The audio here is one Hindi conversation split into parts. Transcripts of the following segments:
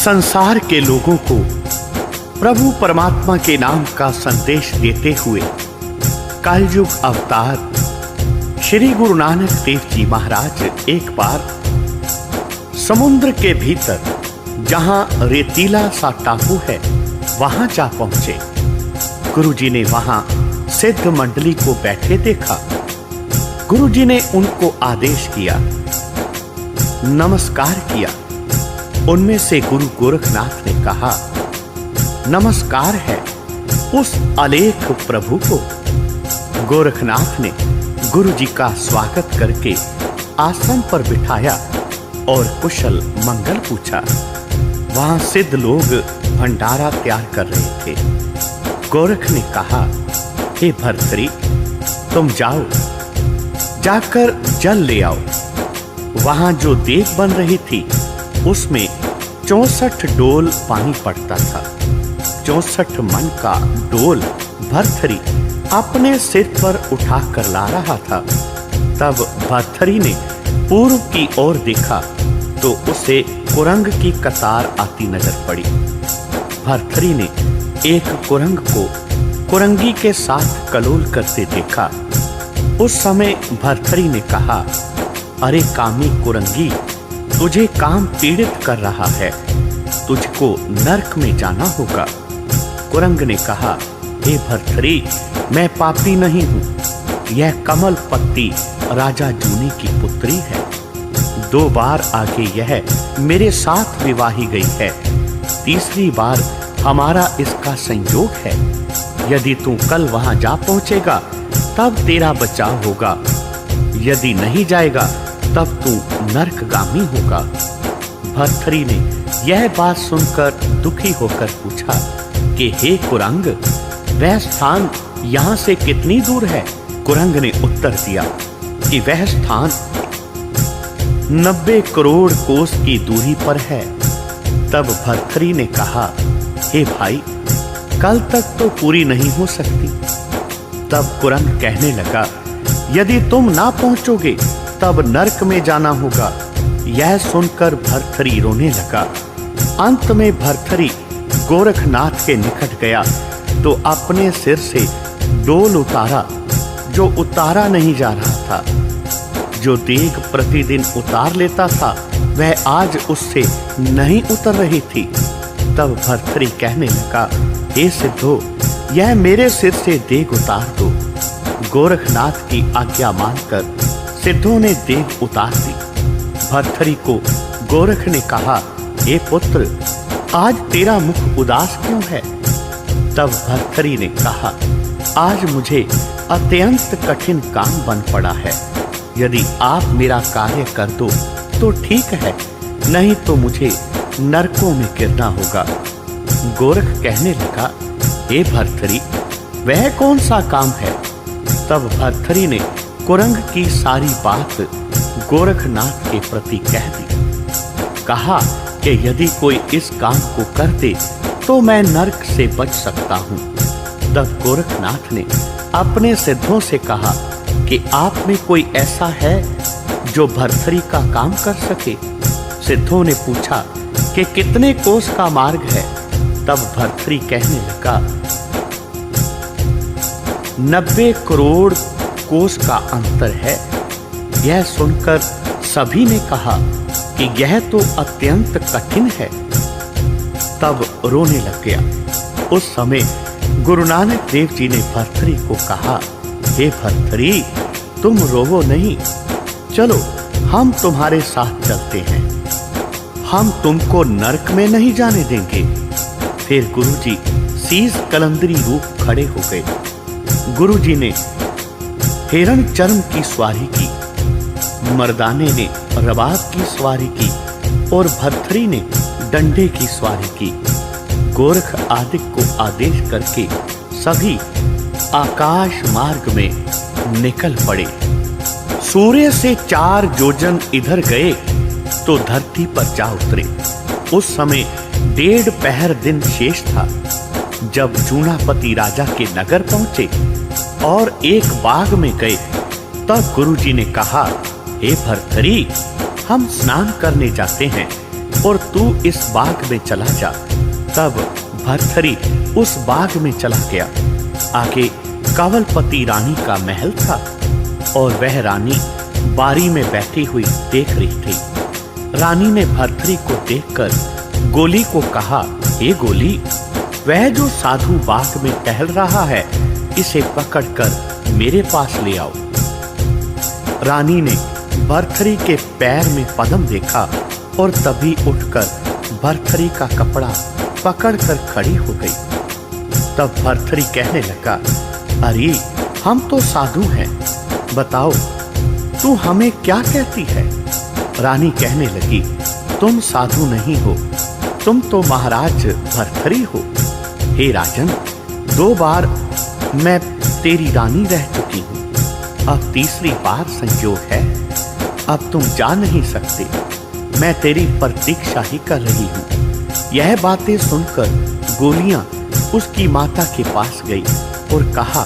संसार के लोगों को प्रभु परमात्मा के नाम का संदेश देते हुए कलयुग अवतार श्री गुरु नानक देव जी महाराज एक बार समुद्र के भीतर जहां रेतीला सा टापू है वहां जा पहुंचे। गुरु जी ने वहां सिद्ध मंडली को बैठे देखा। गुरु जी ने उनको आदेश किया, नमस्कार किया। उनमें से गुरु गोरखनाथ ने कहा, नमस्कार है उस अलेख प्रभु को। गोरखनाथ ने गुरु जी का स्वागत करके आसन पर बिठाया और कुशल मंगल पूछा। वहां सिद्ध लोग भंडारा तैयार कर रहे थे। गोरख ने कहा, हे भर्तरी, तुम जाओ, जाकर जल ले आओ। वहां जो देग बन रही थी उसमें 64 डोल पानी पड़ता था। 64 मन का डोल भर्तरी अपने सिर पर उठा कर ला रहा था। तब भर्तरी ने पूर्व की ओर देखा तो उसे कुरंग की कतार आती नजर पड़ी। भर्तरी ने एक कुरंग को कुरंगी के साथ कलोल करते देखा। उस समय भर्तरी ने कहा, अरे कामी कुरंगी, तुझे काम पीड़ित कर रहा है, तुझको नरक में जाना होगा। कुरंग ने कहा, हे भर्तरी, मैं पापी नहीं हूं। यह कमल पत्ती राजा जूनी की पुत्री है। 2 बार आगे यह मेरे साथ विवाही गई है। तीसरी बार हमारा इसका संयोग है। यदि तू कल वहां जा पहुंचेगा तब तेरा बचाव होगा, यदि नहीं जाएगा तब तू नरकगामी होगा। भर्तरी ने यह बात सुनकर दुखी होकर पूछा कि हे कुरंग, वह स्थान यहाँ से कितनी दूर है? कुरंग ने उत्तर दिया कि वह स्थान 90 करोड़ कोस की दूरी पर है। तब भर्तरी ने कहा, हे भाई, कल तक तो पूरी नहीं हो सकती। तब कुरंग कहने लगा, यदि तुम ना पहुंचोगे तब नरक में जाना होगा। यह सुनकर भर्तरी रोने लगा। अंत में भर्तरी गोरखनाथ के निकट गया तो अपने सिर से डोल उतारा जो उतारा नहीं जा रहा था। जो देग प्रतिदिन उतार लेता था वह आज उससे नहीं उतर रही थी। तब भर्तरी कहने लगा, हे सिद्धो, यह मेरे सिर से देग उतार दो। गोरखनाथ की आज्ञा मानकर सिद्धों ने देग उतार दी। भर्तरी को गोरख ने कहा, हे पुत्र, आज तेरा मुख उदास क्यों है? तब भर्तरी ने कहा, आज मुझे अत्यंत कठिन काम बन पड़ा है। यदि आप मेरा कार्य कर दो तो ठीक है, नहीं तो मुझे नरकों में गिरना होगा। गोरख कहने लगा, हे भर्तरी, वह कौन सा काम है? तब भर्तरी ने कुरंग की सारी बात गोरखनाथ के प्रति कह दी। कहा कि यदि कोई इस काम को कर दे तो मैं नरक से बच सकता हूं। तब गोरखनाथ ने अपने सिद्धों से कहा कि आप में कोई ऐसा है जो भर्तरी का काम कर सके? सिद्धों ने पूछा कि कितने कोस का मार्ग है? तब भर्तरी कहने लगा, 90 करोड़ कोस का अंतर है। यह सुनकर सभी ने कहा कि यह तो अत्यंत कठिन है। तब रोने लग गया। उस समय गुरु नानक देव जी ने भर्तरी को कहा, हे भर्तरी, तुम रोवो नहीं, चलो हम तुम्हारे साथ चलते हैं। हम तुमको नरक में नहीं जाने देंगे। फिर गुरु जी शीश कलंदरी रूप खड़े हो गए। गुरु जी ने हिरण चर्म की सवारी की, मर्दाने ने रबाब की सवारी की और भर्तरी ने डंडे की सवारी की। गोरख आदि को आदेश करके सभी आकाश मार्ग में निकल पड़े। सूर्य से 4 योजन इधर गए तो धरती पर जा उतरे। उस समय 1.5 पहर दिन शेष था। जब जूनापति राजा के नगर पहुंचे और एक बाग में गए तब गुरु जी ने कहा, हे भर्तरी, हम स्नान करने जाते हैं, और तू इस बाग में चला जा। तब भर्तृहरि उस बाग में चला गया। आगे कंवलपति रानी का महल था और वह रानी बारी में बैठी हुई देख रही थी। रानी ने भर्तृहरि को देखकर गोली को कहा, हे गोली, वह जो साधु बाग में टहल रहा है, इसे पकड़कर मेरे पास ले आओ। रानी ने भर्तृहरि के पैर में पद्म देखा और तभी उठकर भर्तृहरि का कपड़ा पकड़कर खड़ी हो गई। तब भर्तृहरि कहने लगा, अरे हम तो साधु हैं, बताओ तू हमें क्या कहती है? रानी कहने लगी, तुम साधु नहीं हो, तुम तो महाराज भर्तृहरि हो। हे राजन, 2 बार मैं तेरी रानी रह चुकी हूँ, अब तीसरी बार संयोग है। अब तुम जा नहीं सकते, मैं तेरी प्रतीक्षा ही कर रही हूँ। यह बातें सुनकर गोलियां उसकी माता के पास गई और कहा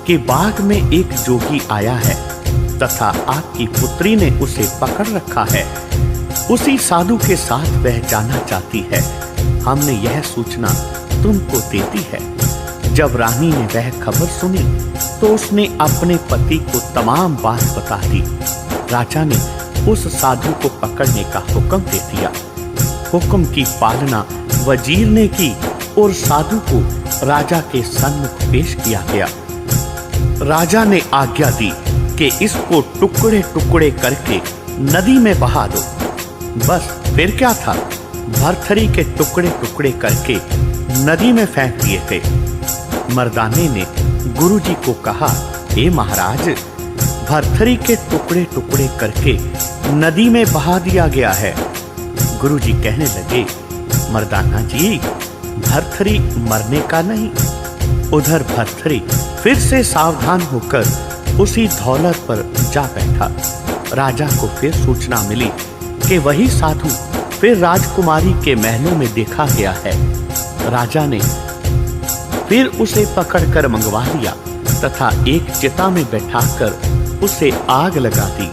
कि बाग में एक जोगी आया है तथा आपकी पुत्री ने उसे पकड़ रखा है। उसी साधु के साथ वह जाना चाहती है। हमने यह सूचना तुमको दे दी है। जब रानी ने वह खबर सुनी तो उसने अपने पति को तमाम बात बता दी। राजा ने उस साधु को पकड़ने का हुक्म दे दिया। हुक्म की पालना वजीर ने की और साधु को राजा के सम्मुख पेश किया गया। राजा ने आज्ञा दी कि इसको टुकड़े टुकड़े करके नदी में बहा दो। बस फिर क्या था, भर्तृहरि के टुकड़े टुकड़े करके नदी में फेंक दिए थे। मर्दाने ने गुरुजी को कहा, हे महाराज, भर्तृहरि के टुकड़े टुकड़े करके नदी में बहा दिया गया है। गुरुजी कहने लगे, मर्दाना जी, भर्तृहरि मरने का नहीं। उधर भर्तृहरि फिर से सावधान होकर उसी दौलत पर जा बैठा। राजा को फिर सूचना मिली कि वही साधु फिर राजकुमारी के महलों में देखा गया है। राजा ने फिर उसे पकड़कर मंगवा लिया तथा एक चिता में बैठाकर उसे आग लगा दी।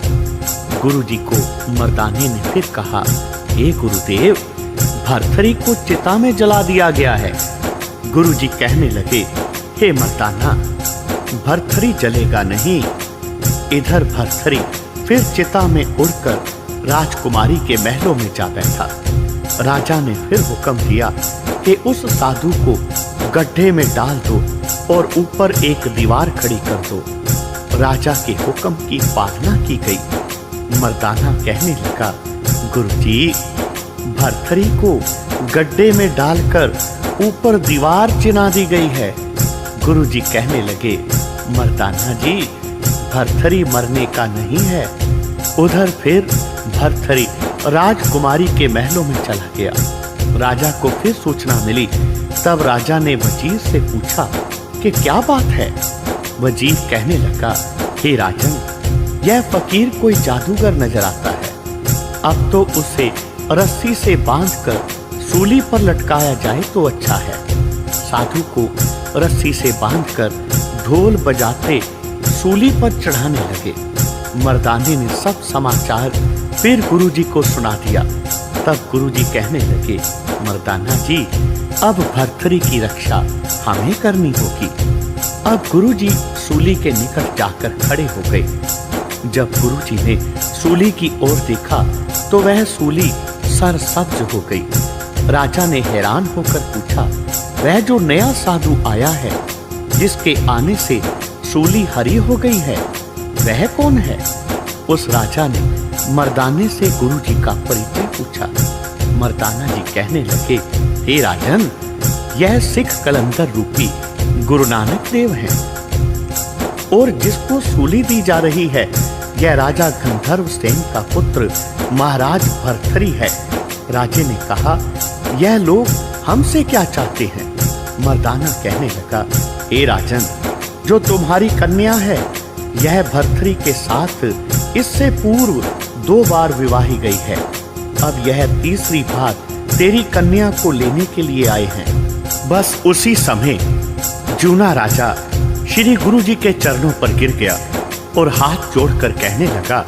गुरुजी को मर्दाने ने फिर कहा, हे गुरुदेव, भर्तृहरि को चिता में जला दिया गया है। गुरुजी कहने लगे, हे मर्दाना, भर्तृहरि जलेगा नहीं। इधर भर्तृहरि फिर चिता में उड़कर राजकुमारी के महलों में जा बैठा। राजा ने फिर हुक्म दिया कि उस साधु को गड्ढे में डाल दो और ऊपर एक दीवार खड़ी कर दो। राजा के हुक्म की पालना की गई। मर्दाना कहने लगा, गुरुजी, भर्तृहरि को गड्ढे में डालकर ऊपर दीवार चिना दी गई है। गुरुजी कहने लगे, मर्दाना जी, भर्तृहरि मरने का नहीं है। उधर फिर भर्तृहरि राजकुमारी के महलों में चला गया। राजा को फिर सूचना मिली। तब राजा ने वजीर से पूछा कि क्या बात है। वजीर कहने लगा, हे राजन, यह फकीर कोई जादूगर नजर आता है। अब तो उसे रस्सी से बांधकर सूली पर लटकाया जाए तो अच्छा है। साधु को रस्सी से बांधकर ढोल बजाते सूली पर चढ़ाने लगे। मर्दाने ने सब समाचार फिर गुरुजी को सुना दिया। तब गुरुजी कहने लगे, मर्दाना जी, अब भर्तृहरि की रक्षा हमें करनी होगी। अब गुरुजी सूली के निकट जाकर खड़े हो गए। जब गुरुजी ने सूली की ओर देखा तो वह सूली सरसब्ज हो गई। राजा ने हैरान होकर पूछा, वह जो नया साधु आया है, जिसके आने से सूली हरी हो गई है, वह कौन है? उस राजा ने मर्दाने से गुरुजी का परिचय पूछा। मर्दाना जी कहने लगे, हे राजन, यह सिख कलंदर रूपी गुरु नानक देव हैं और जिसको सूली दी जा रही है, यह राजा गंधर्व सेन का पुत्र महाराज भर्तृहरि है। राजे ने कहा, यह लोग हमसे क्या चाहते हैं? मर्दाना कहने लगा, हे राजन, जो तुम्हारी कन्या है, यह भर्तृहरि के साथ इससे पूर्व 2 बार विवाही गई है। अब यह तीसरी बार तेरी कन्या को लेने के लिए आए हैं। बस उसी समय जूना राजा श्री गुरु जी के चरणों पर गिर गया और हाथ जोड़कर कहने लगा,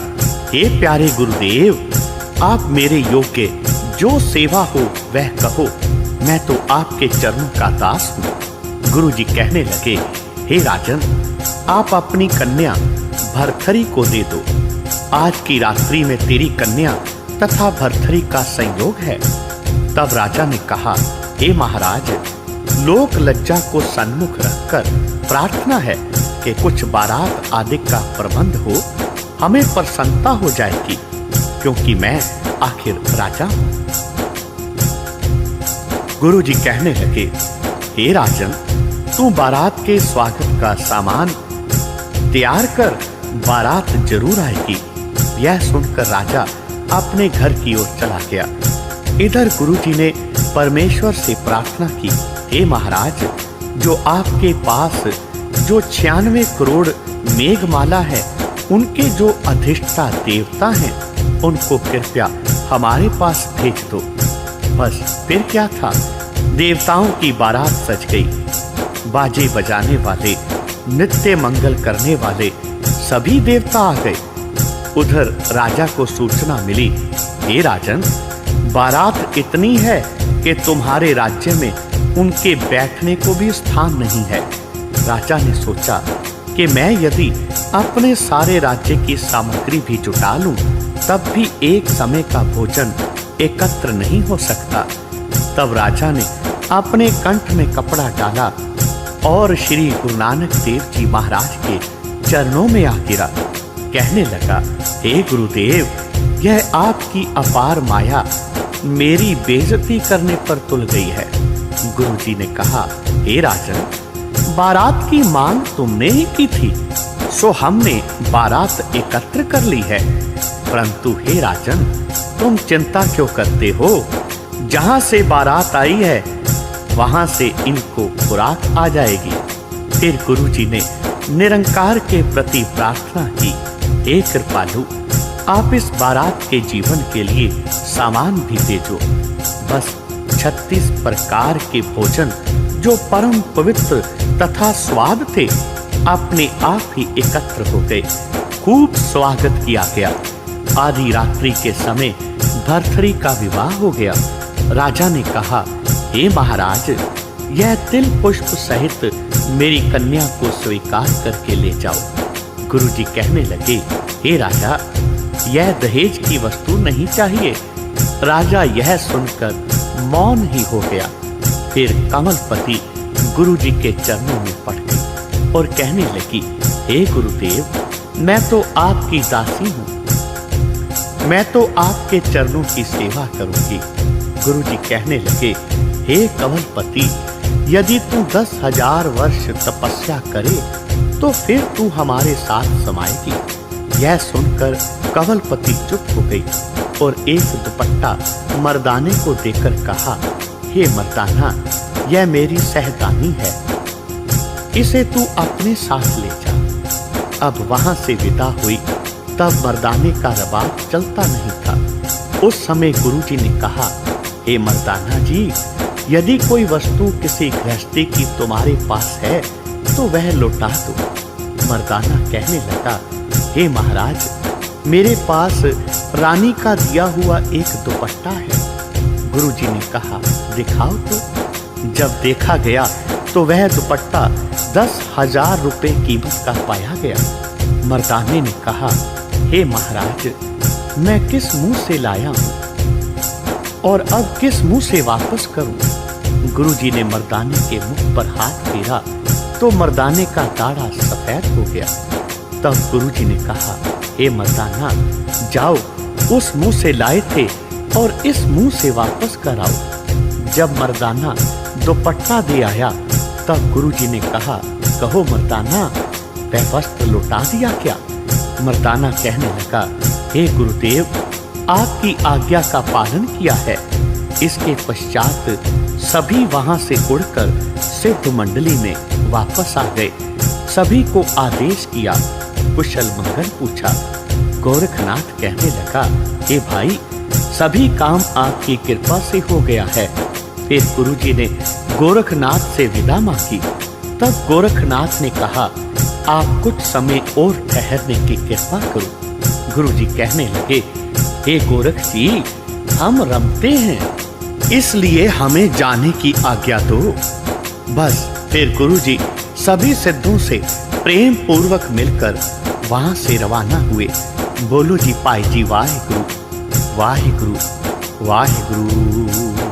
हे प्यारे गुरुदेव, आप मेरे योग्य जो सेवा हो वह कहो, मैं तो आपके चरणों का दास हूँ। गुरुजी कहने लगे, हे राजन, आप अपनी कन्या भर्तृहरि को दे दो। आज की रात्रि में तेरी कन्या तथा भर्तृहरि का संयोग है। तब राजा ने कहा, हे महाराज, लोक लज्जा को सन्मुख रखकर प्रार्थना है कि कुछ बारात आदि का प्रबंध हो, हमें प्रसन्नता हो जाएगी, क्योंकि मैं आखिर राजा हूं। गुरुजी कहने लगे, हे राजन, तू बारात के स्वागत का सामान तैयार कर, बारात जरूर आएगी। यह सुनकर राजा अपने घर की ओर चला गया। इधर गुरुजी ने परमेश्वर से प्रार्थना की, हे महाराज, जो आपके पास जो 96 करोड़ मेघमाला है, उनके जो अधिष्ठा देवता हैं, उनको कृपया हमारे पास भेज दो। बस फिर क्या था, देवताओं की बारात सज गई। बाजे बजाने वाले, नित्य मंगल करने वाले सभी देवता आ गए। उधर राजा को सूचना मिली, हे राजन, बारात इतनी है कि तुम्हारे राज्य में उनके बैठने को भी स्थान नहीं है। राजा ने सोचा कि मैं यदि अपने सारे राज्य की सामग्री भी जुटा लूं, तब भी एक समय का भोजन एकत्र नहीं हो सकता। तब राजा ने अपने कंठ में कपड़ा डाला और श्री गुरु नानक देव जी महाराज के चरणों में आ गिरा। कहने लगा, हे गुरुदेव, यह आपकी अपार माया मेरी बेइज्जती करने पर तुल गई है। गुरुजी ने कहा, हे राजन, बारात की मांग तुमने ही की थी, सो हमने बारात एकत्र कर ली है। परंतु हे राजन, तुम चिंता क्यों करते हो? जहां से बारात आई है, वहां से इनको खुराक आ जाएगी। फिर गुरुजी ने निरंकार के प्रति प्रार्थना की, हे कृपालु, आप इस बारात के जीवन के लिए सामान भी भेजो। बस 36 प्रकार के भोजन जो परम पवित्र तथा स्वाद थे, अपने आप ही एकत्र हो गए। खूब स्वागत किया गया। आधी रात्रि के समय भर्तृहरि का विवाह हो गया। राजा ने कहा, हे महाराज, यह तिल पुष्प सहित मेरी कन्या को स्वीकार करके ले जाओ। गुरुजी कहने लगे, हे राजा, यह दहेज की वस्तु नहीं चाहिए। राजा यह सुनकर मौन ही हो गया। फिर कमलपति गुरुजी के चरणों में पड़ गई और कहने लगी, हे गुरुदेव, मैं तो आपकी दासी हूँ, मैं तो आपके चरणों की सेवा करूंगी। गुरुजी कहने लगे, हे कमलपति, यदि तू 10,000 वर्ष तपस्या करे तो फिर तू हमारे साथ समाएगी। यह सुनकर कमलपति चुप हो गई और एक दुपट्टा मर्दाने को देकर कहा, हे मर्दाना, यह मेरी सहदानी है, इसे तू अपने साथ ले जा। अब वहां से विदा हुई। तब मर्दाने का रबाब चलता नहीं था। उस समय गुरुजी ने कहा, हे मर्दाना जी, यदि कोई वस्तु किसी गृहस्थी की तुम्हारे पास है तो वह लौटा दो। मर्दाना कहने लगा, हे महाराज, मेरे पास रानी का दिया हुआ एक दुपट्टा है। गुरुजी ने कहा, दिखाओ तो। जब देखा गया तो वह दुपट्टा 10,000 रुपए कीमत का पाया गया। मर्दाने ने कहा, हे महाराज, मैं किस मुंह से लाया हूं और अब किस मुंह से वापस करूं? गुरुजी ने मर्दाने के मुख पर हाथ फेरा तो मर्दाने का दाढ़ा सफेद हो गया। तब गुरुजी ने कहा, हे मर्दाना, जाओ, उस मुंह से लाए थे और इस मुंह से वापस कराओ। जब मर्दाना दुपट्टा दे आया तब गुरुजी ने कहा, कहो मर्दाना, वह वस्त्र लौटा दिया क्या? मर्दाना कहने लगा, हे गुरुदेव, आपकी आज्ञा का पालन किया है। इसके पश्चात सभी वहां से उड़कर सिद्ध मंडली में वापस आ गए। सभी को आदेश किया, कुशल मंगल पूछा। गोरखनाथ कहने लगा, हे भाई, सभी काम आपकी कृपा से हो गया है। फिर गुरुजी ने गोरखनाथ से विदा मांगी। तब गोरखनाथ ने कहा, आप कुछ समय और ठहरने की कृपा करो। गुरुजी कहने लगे, हे गोरख जी, हम रमते हैं, इसलिए हमें जाने की आज्ञा दो। बस फिर गुरुजी सभी सिद्धों से प्रेम पूर्वक मिलकर वहां से रवाना हुए। बोलो जी पाई जी वाहिगुरु वाहिगुरु वाहिगुरु।